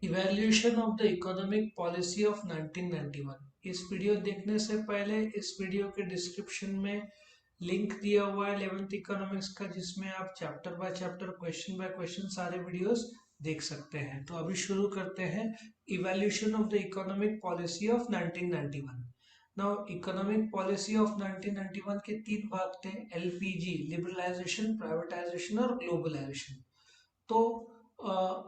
Evaluation of the economic policy of 1991। इस video देखने से पहले इस वीडियो के डिस्क्रिप्शन में लिंक दिया हुआ है 11th इकोनॉमिक्स का, जिसमें आप chapter by chapter question by question सारे वीडियोस देख सकते हैं। तो अभी शुरू करते हैं evaluation of the economic policy of 1991। Now economic policy of 1991 के तीन भाग थे, एलपीजी, लिबरलाइजेशन, प्राइवेटाइजेशन और ग्लोबलाइजेशन। तो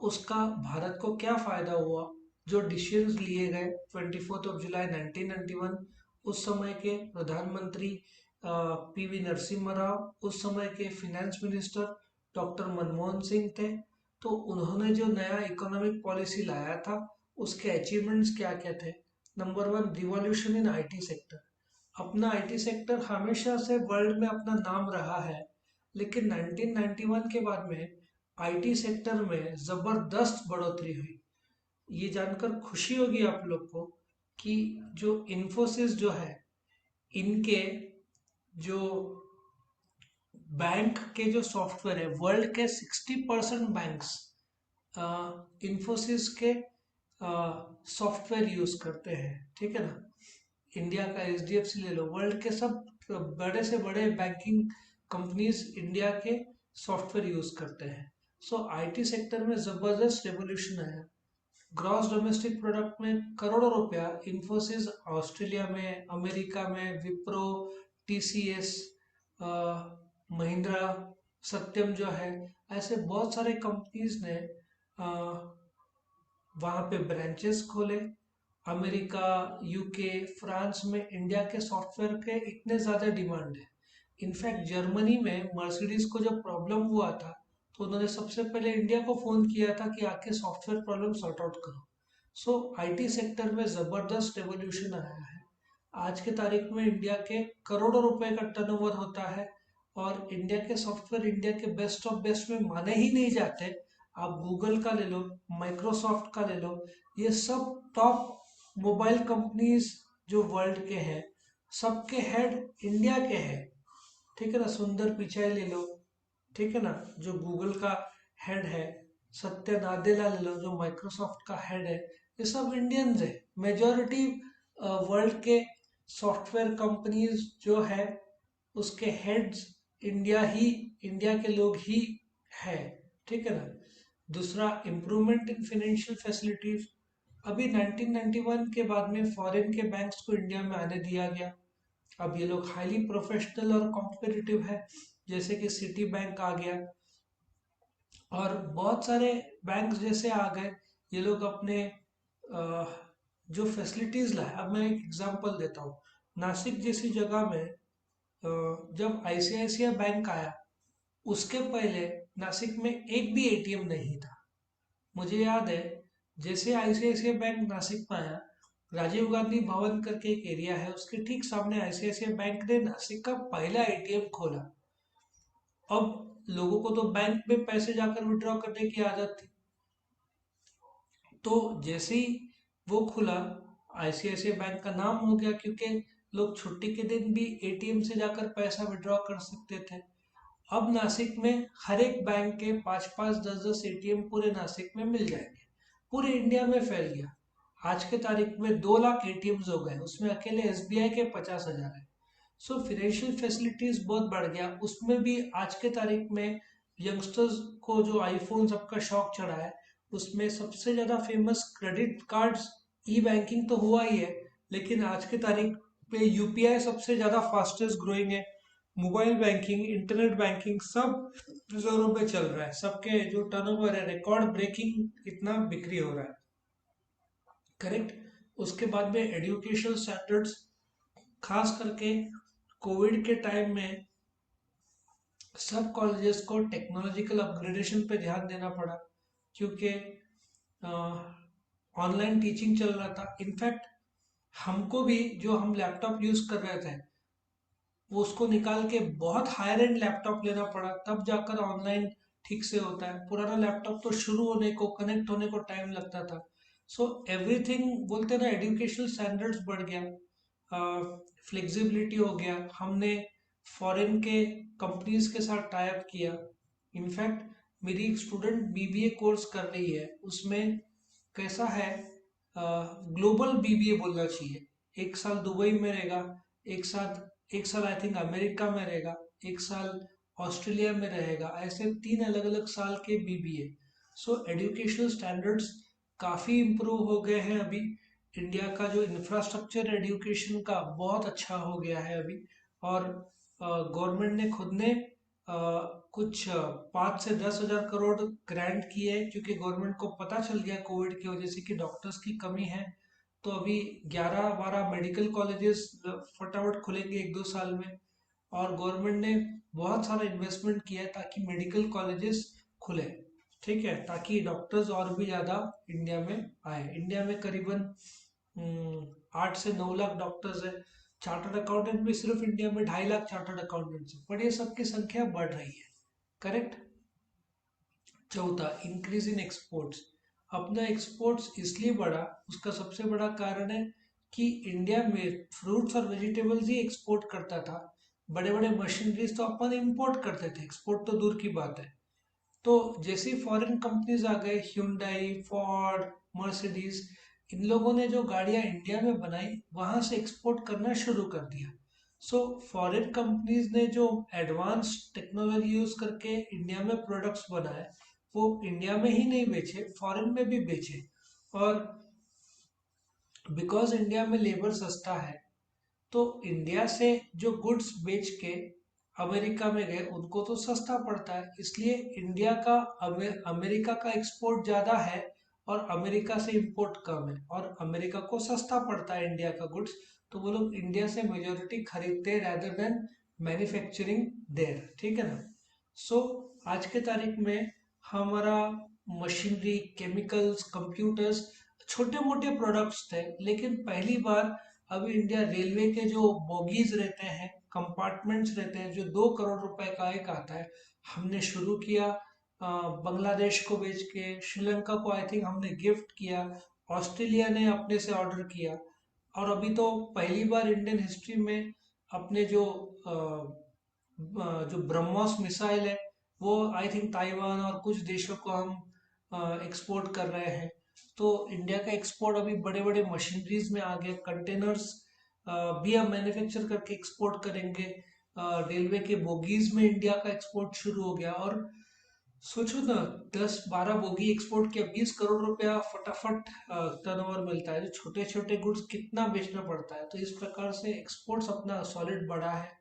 उसका भारत को क्या फायदा हुआ, जो डिसीजंस लिए गए 24 जुलाई 1991। उस समय के प्रधानमंत्री पीवी नरसिम्हा राव, उस समय के finance minister doctor Manmohan Singh थे। तो उन्होंने जो नया इकोनॉमिक पॉलिसी लाया था, उसके अचीवमेंट्स क्या क्या थे। Number one, revolution in IT sector. अपना आईटी सेक्टर हमेशा से वर्ल्ड में अपना नाम रहा है, लेकिन 1991 के बाद में आईटी सेक्टर में जबरदस्त बढ़ोतरी हुई। ये जानकर खुशी होगी आप लोग को कि जो इन्फोसिस जो है, इनके जो बैंक के जो सॉफ्टवेयर है, वर्ल्ड के 60% बैंक्स इन्फोसिस के सॉफ्टवेयर यूज करते हैं। ठीक है ना। इंडिया का एचडीएफसी ले लो, वर्ल्ड के सब बड़े से बड़े बैंकिंग कंपनीज इंडिया के सॉफ्टवेयर यूज करते हैं। सो आईटी सेक्टर में जबरदस्त रेवोल्यूशन आया। ग्रॉस डोमेस्टिक प्रोडक्ट में करोड़ों रुपया इन्फोसिस ऑस्ट्रेलिया में, अमेरिका में, विप्रो, टीसीएस, महिंद्रा, सत्यम जो है, ऐसे बहुत सारे कंपनीज ने वहाँ पे ब्रांचेस खोले। अमेरिका, यूके, फ्रांस में इंडिया के सॉफ्टवेयर के इतने ज़्यादा डिमांड है। इनफैक्ट जर्मनी में मर्सिडीज को जब प्रॉब्लम हुआ था, तो उन्होंने सबसे पहले इंडिया को फ़ोन किया था कि आके सॉफ्टवेयर प्रॉब्लम सॉर्ट आउट करो। सो आईटी सेक्टर में ज़बरदस्त रेवोल्यूशन आया है। आज के तारीख में इंडिया के करोड़ों रुपए का टर्नओवर होता है, और इंडिया के सॉफ्टवेयर इंडिया के बेस्ट ऑफ बेस्ट में माने ही नहीं जाते। आप गूगल का ले लो, माइक्रोसॉफ्ट का ले लो, ये सब टॉप मोबाइल कंपनीज जो वर्ल्ड के हैं, सबके हेड इंडिया के हैं। ठीक है ना। सुंदर पिचाई ले लो, ठीक है ना, जो गूगल का हेड है। सत्या नादेला ले लो, जो माइक्रोसॉफ्ट का हेड है। ये सब इंडियंस है। मेजॉरिटी वर्ल्ड के सॉफ्टवेयर कंपनीज जो है, उसके हेड्स इंडिया के लोग ही है। ठीक है ना। दूसरा, इम्प्रूवमेंट इन फाइनेंशियल फैसिलिटीज। अभी 1991 के बाद में फॉरेन के बैंक्स को इंडिया में आने दिया गया। अब ये लोग हाईली प्रोफेशनल और कॉम्पिटिटिव है, जैसे कि सिटी बैंक आ गया और बहुत सारे बैंक्स जैसे आ गए। ये लोग अपने जो फैसिलिटीज लाए। अब मैं एक एग्जांपल देता हूँ। नासिक जैसी जगह में जब आईसीआईसीआई बैंक आया, उसके पहले नासिक में एक भी एटीएम नहीं था। मुझे याद है, जैसे आईसीआईसीआई बैंक नासिक में आया, राजीव गांधी भवन करके एक एरिया है, उसके ठीक सामने आईसीआईसीआई बैंक ने नासिक का पहला एटीएम खोला। अब लोगों को तो बैंक में पैसे जाकर विड्रॉ करने की आदत थी, तो जैसे ही वो खुला, आईसीआईसीआई बैंक का नाम हो गया, क्योंकि लोग छुट्टी के दिन भी एटीएम से जाकर पैसा विड्रॉ कर सकते थे। अब नासिक में हर एक बैंक के 5-5, 10-10 एटीएम पूरे नासिक में मिल जाएंगे। पूरे इंडिया में फैल गया। आज के तारीख में 2 लाख एटीएम्स हो गए, उसमें अकेले एसबीआई के 50,000 है। सो फाइनेंशियल फैसिलिटीज बहुत बढ़ गया। उसमें भी आज के तारीख में यंगस्टर्स को जो आईफोन सबका शौक चढ़ा है, उसमें सबसे ज़्यादा फेमस क्रेडिट कार्ड्स, ई बैंकिंग तो हुआ ही है, लेकिन आज के तारीख पे यूपीआई सबसे ज़्यादा फास्टेस्ट ग्रोइंग है। मोबाइल बैंकिंग, इंटरनेट बैंकिंग सब जोरों पे चल रहा है। सबके जो टर्नओवर है, रिकॉर्ड ब्रेकिंग इतना बिक्री हो रहा है। करेक्ट। उसके बाद में एजुकेशन स्टैंडर्ड्स, खास करके कोविड के टाइम में सब कॉलेजेस को टेक्नोलॉजिकल अपग्रेडेशन पे ध्यान देना पड़ा, क्योंकि ऑनलाइन टीचिंग चल रहा था। इनफैक्ट हमको भी, जो हम लैपटॉप यूज कर रहे थे, वो उसको निकाल के बहुत हायर एंड लैपटॉप लेना पड़ा, तब जाकर ऑनलाइन ठीक से होता है। पुराना लैपटॉप तो शुरू होने को, कनेक्ट होने को टाइम लगता था। सो एवरीथिंग, बोलते ना, एजुकेशनल स्टैंडर्ड्स बढ़ गया, फ्लेक्सिबिलिटी हो गया। हमने फॉरेन के कंपनीज के साथ टाई अप किया। इनफैक्ट मेरी एक स्टूडेंट बीबीए कोर्स कर रही है, उसमें कैसा है, ग्लोबल बीबीए बोलना चाहिए। एक साल दुबई में रहेगा, एक साल आई थिंक अमेरिका में रहेगा, एक साल ऑस्ट्रेलिया में रहेगा, ऐसे 3 अलग अलग साल के बीबीए। सो एजुकेशनल स्टैंडर्ड्स काफ़ी इम्प्रूव हो गए हैं अभी। इंडिया का जो इंफ्रास्ट्रक्चर एजुकेशन का बहुत अच्छा हो गया है अभी। और गवर्नमेंट ने खुद ने कुछ 5 से 10 हज़ार करोड़ ग्रांट किए हैं, क्योंकि गवर्नमेंट को पता चल गया कोविड की वजह से कि डॉक्टर्स की कमी है। तो अभी 11-12 मेडिकल कॉलेजेस फटाफट खुलेंगे 1-2 साल में। और गवर्नमेंट ने बहुत सारा इन्वेस्टमेंट किया है ताकि मेडिकल कॉलेजेस खुले, ठीक है, ताकि डॉक्टर्स और भी ज़्यादा इंडिया में आए। इंडिया में करीबन 8 से 9 लाख डॉक्टर्स है। चार्टर्ड अकाउंटेंट भी सिर्फ इंडिया में 2.5 लाख चार्टर्ड अकाउंटेंट्स है, पर ये सबकी संख्या बढ़ रही है। करेक्ट। चौथा, इंक्रीज इन एक्सपोर्ट्स। अपना एक्सपोर्ट्स इसलिए बढ़ा, उसका सबसे बड़ा कारण है कि इंडिया में फ्रूट्स और वेजिटेबल्स ही एक्सपोर्ट करता था। बड़े बड़े मशीनरीज तो अपन इंपोर्ट करते थे, एक्सपोर्ट तो दूर की बात है। तो जैसे फॉरेन कंपनीज आ गए, ह्यूंडई, फोर्ड, मर्सिडीज, इन लोगों ने जो गाड़ियां इंडिया में बनाई वहां से एक्सपोर्ट करना शुरू कर दिया। सो फॉरेन कंपनीज ने जो एडवांस टेक्नोलॉजी यूज करके इंडिया में प्रोडक्ट्स बनाए, वो इंडिया में ही नहीं बेचे, फॉरेन में भी बेचे। और बिकॉज इंडिया में लेबर सस्ता है, तो इंडिया से जो गुड्स बेच के अमेरिका में गए उनको तो सस्ता पड़ता है, इसलिए इंडिया का अमेरिका का एक्सपोर्ट ज़्यादा है और अमेरिका से इंपोर्ट कम है, और अमेरिका को सस्ता पड़ता है इंडिया का गुड्स। तो वो लोग इंडिया से मेजोरिटी खरीदते हैं रैदर देन मैन्युफैक्चरिंग देयर, ठीक है ना। सो आज के तारीख में हमारा मशीनरी, केमिकल्स, कंप्यूटर्स, छोटे मोटे प्रोडक्ट्स थे, लेकिन पहली बार अभी इंडिया रेलवे के जो बोगीज रहते हैं, कंपार्टमेंट्स रहते हैं, जो 2 करोड़ रुपए का एक आता है, हमने शुरू किया। बांग्लादेश को बेच के, श्रीलंका को आई थिंक हमने गिफ्ट किया, ऑस्ट्रेलिया ने अपने से ऑर्डर किया। और अभी तो पहली बार इंडियन हिस्ट्री में अपने जो ब्रह्मोस मिसाइल है, वो आई थिंक ताइवान और कुछ देशों को हम एक्सपोर्ट कर रहे हैं। तो इंडिया का एक्सपोर्ट अभी बड़े बड़े मशीनरीज में आ गया, कंटेनर्स भी हम मैन्युफैक्चर करके एक्सपोर्ट करेंगे। रेलवे के बोगीज में इंडिया का एक्सपोर्ट शुरू हो गया। और सोचो ना, 10-12 बोगी एक्सपोर्ट किया, 20 करोड़ रुपया फटाफट टर्नओवर मिलता है। जो छोटे छोटे गुड्स कितना बेचना पड़ता है, तो इस प्रकार से एक्सपोर्ट्स अपना सॉलिड बढ़ा है।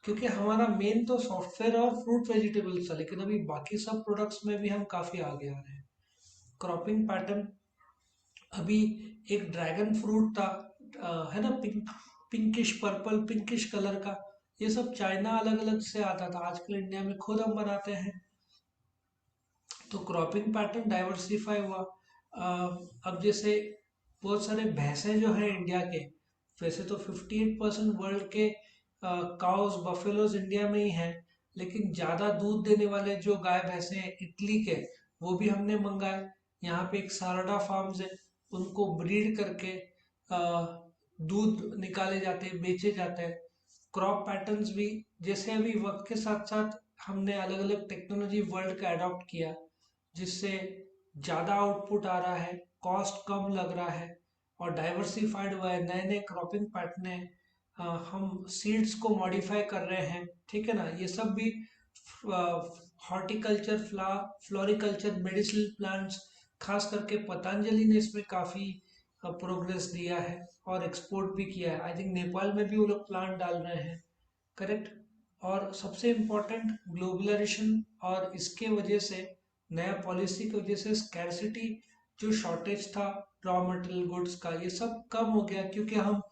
क्योंकि हमारा मेन तो सॉफ्टवेयर और फ्रूट वेजिटेबल्स था, लेकिन अभी बाकी सब प्रोडक्ट्स में भी हम काफी आगे आ रहे हैं। क्रॉपिंग पैटर्न, अभी एक ड्रैगन फ्रूट था, है ना, पिंकिश पर्पल, पिंकिश कलर का। ये सब चाइना अलग अलग से आता था, आजकल इंडिया में खुद हम बनाते हैं। तो क्रॉपिंग पैटर्न डाइवर्सिफाई हुआ। अब जैसे बहुत सारे भैंसे जो है इंडिया के, वैसे तो 58% वर्ल्ड के काउस, बफेलोज इंडिया में ही हैं, लेकिन ज़्यादा दूध देने वाले जो गाय भैंसे हैं इटली के, वो भी हमने मंगाए। यहाँ पे एक सारडा फार्म्स है, उनको ब्रीड करके दूध निकाले जाते हैं, बेचे जाते हैं। क्रॉप पैटर्न्स भी, जैसे अभी वक्त के साथ साथ हमने अलग अलग टेक्नोलॉजी वर्ल्ड का अडॉप्ट किया, जिससे ज़्यादा आउटपुट आ रहा है, कॉस्ट कम लग रहा है और डाइवर्सिफाइड हुआ है, नए नए क्रॉपिंग पैटर्न है। हम सीड्स को मॉडिफाई कर रहे हैं, ठीक है ना। ये सब भी हॉर्टिकल्चर, फ्लोरिकल्चर, मेडिसिनल प्लांट्स, खास करके पतंजलि ने इसमें काफ़ी प्रोग्रेस दिया है और एक्सपोर्ट भी किया है। आई थिंक नेपाल में भी वो लोग प्लांट डाल रहे हैं। करेक्ट। और सबसे इम्पोर्टेंट, ग्लोबलाइजेशन और इसके वजह से, नया पॉलिसी की वजह से स्कैरसिटी, जो शॉर्टेज था रॉ मटेरियल गुड्स का, ये सब कम हो गया, क्योंकि हम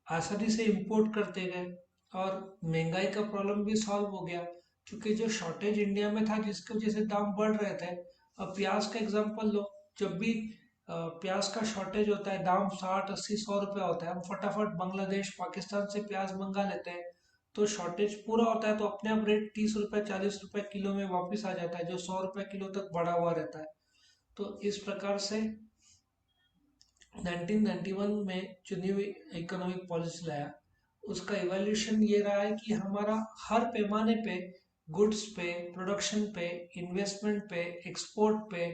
आसानी से इंपोर्ट करते गए और महंगाई का प्रॉब्लम भी सॉल्व हो गया। क्योंकि जो शॉर्टेज इंडिया में था, जिसकी वजह से दाम बढ़ रहे थे। अब प्याज का एग्जांपल लो, जब भी प्याज का शॉर्टेज होता है, दाम 60, 80, 100 रुपया होता है, हम फटाफट बांग्लादेश, पाकिस्तान से प्याज मंगा लेते हैं। तो शॉर्टेज पूरा होता है तो अपने आप रेट 30 रुपये, 40 रुपये किलो में वापस आ जाता है, जो 100 रुपये किलो तक बढ़ा हुआ रहता है। तो इस प्रकार से 1991 में जो न्यू इकोनॉमिक पॉलिसी लाया, उसका इवोल्यूशन ये रहा है कि हमारा हर पैमाने पे, गुड्स पे, प्रोडक्शन पे, इन्वेस्टमेंट पे, एक्सपोर्ट पे,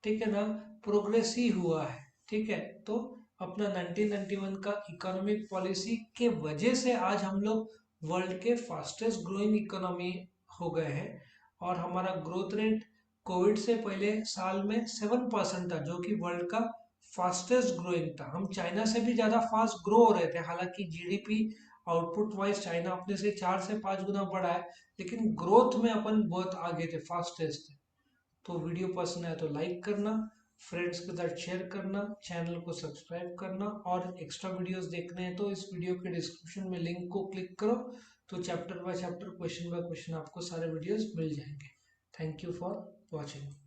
ठीक है ना, प्रोग्रेस ही हुआ है। ठीक है, तो अपना 1991 का इकोनॉमिक पॉलिसी के वजह से आज हम लोग वर्ल्ड के फास्टेस्ट ग्रोइंग इकोनॉमी हो गए हैं। और हमारा ग्रोथ रेट कोविड से पहले साल में 7% था, जो कि वर्ल्ड का फास्टेस्ट ग्रोइंग था। हम चाइना से भी ज्यादा फास्ट ग्रो हो रहे थे, हालांकि जीडीपी आउटपुट वाइज चाइना अपने से 4 से 5 गुना बड़ा है, लेकिन ग्रोथ में अपन बहुत आगे थे, फास्टेस्ट थे। तो वीडियो पसंद आए तो लाइक करना, फ्रेंड्स के साथ शेयर करना, चैनल को सब्सक्राइब करना, और एक्स्ट्रा वीडियोस देखने हैं तो इस वीडियो के डिस्क्रिप्शन में लिंक को क्लिक करो, तो chapter by chapter, question by question आपको सारे वीडियोस मिल जाएंगे। Thank you for watching.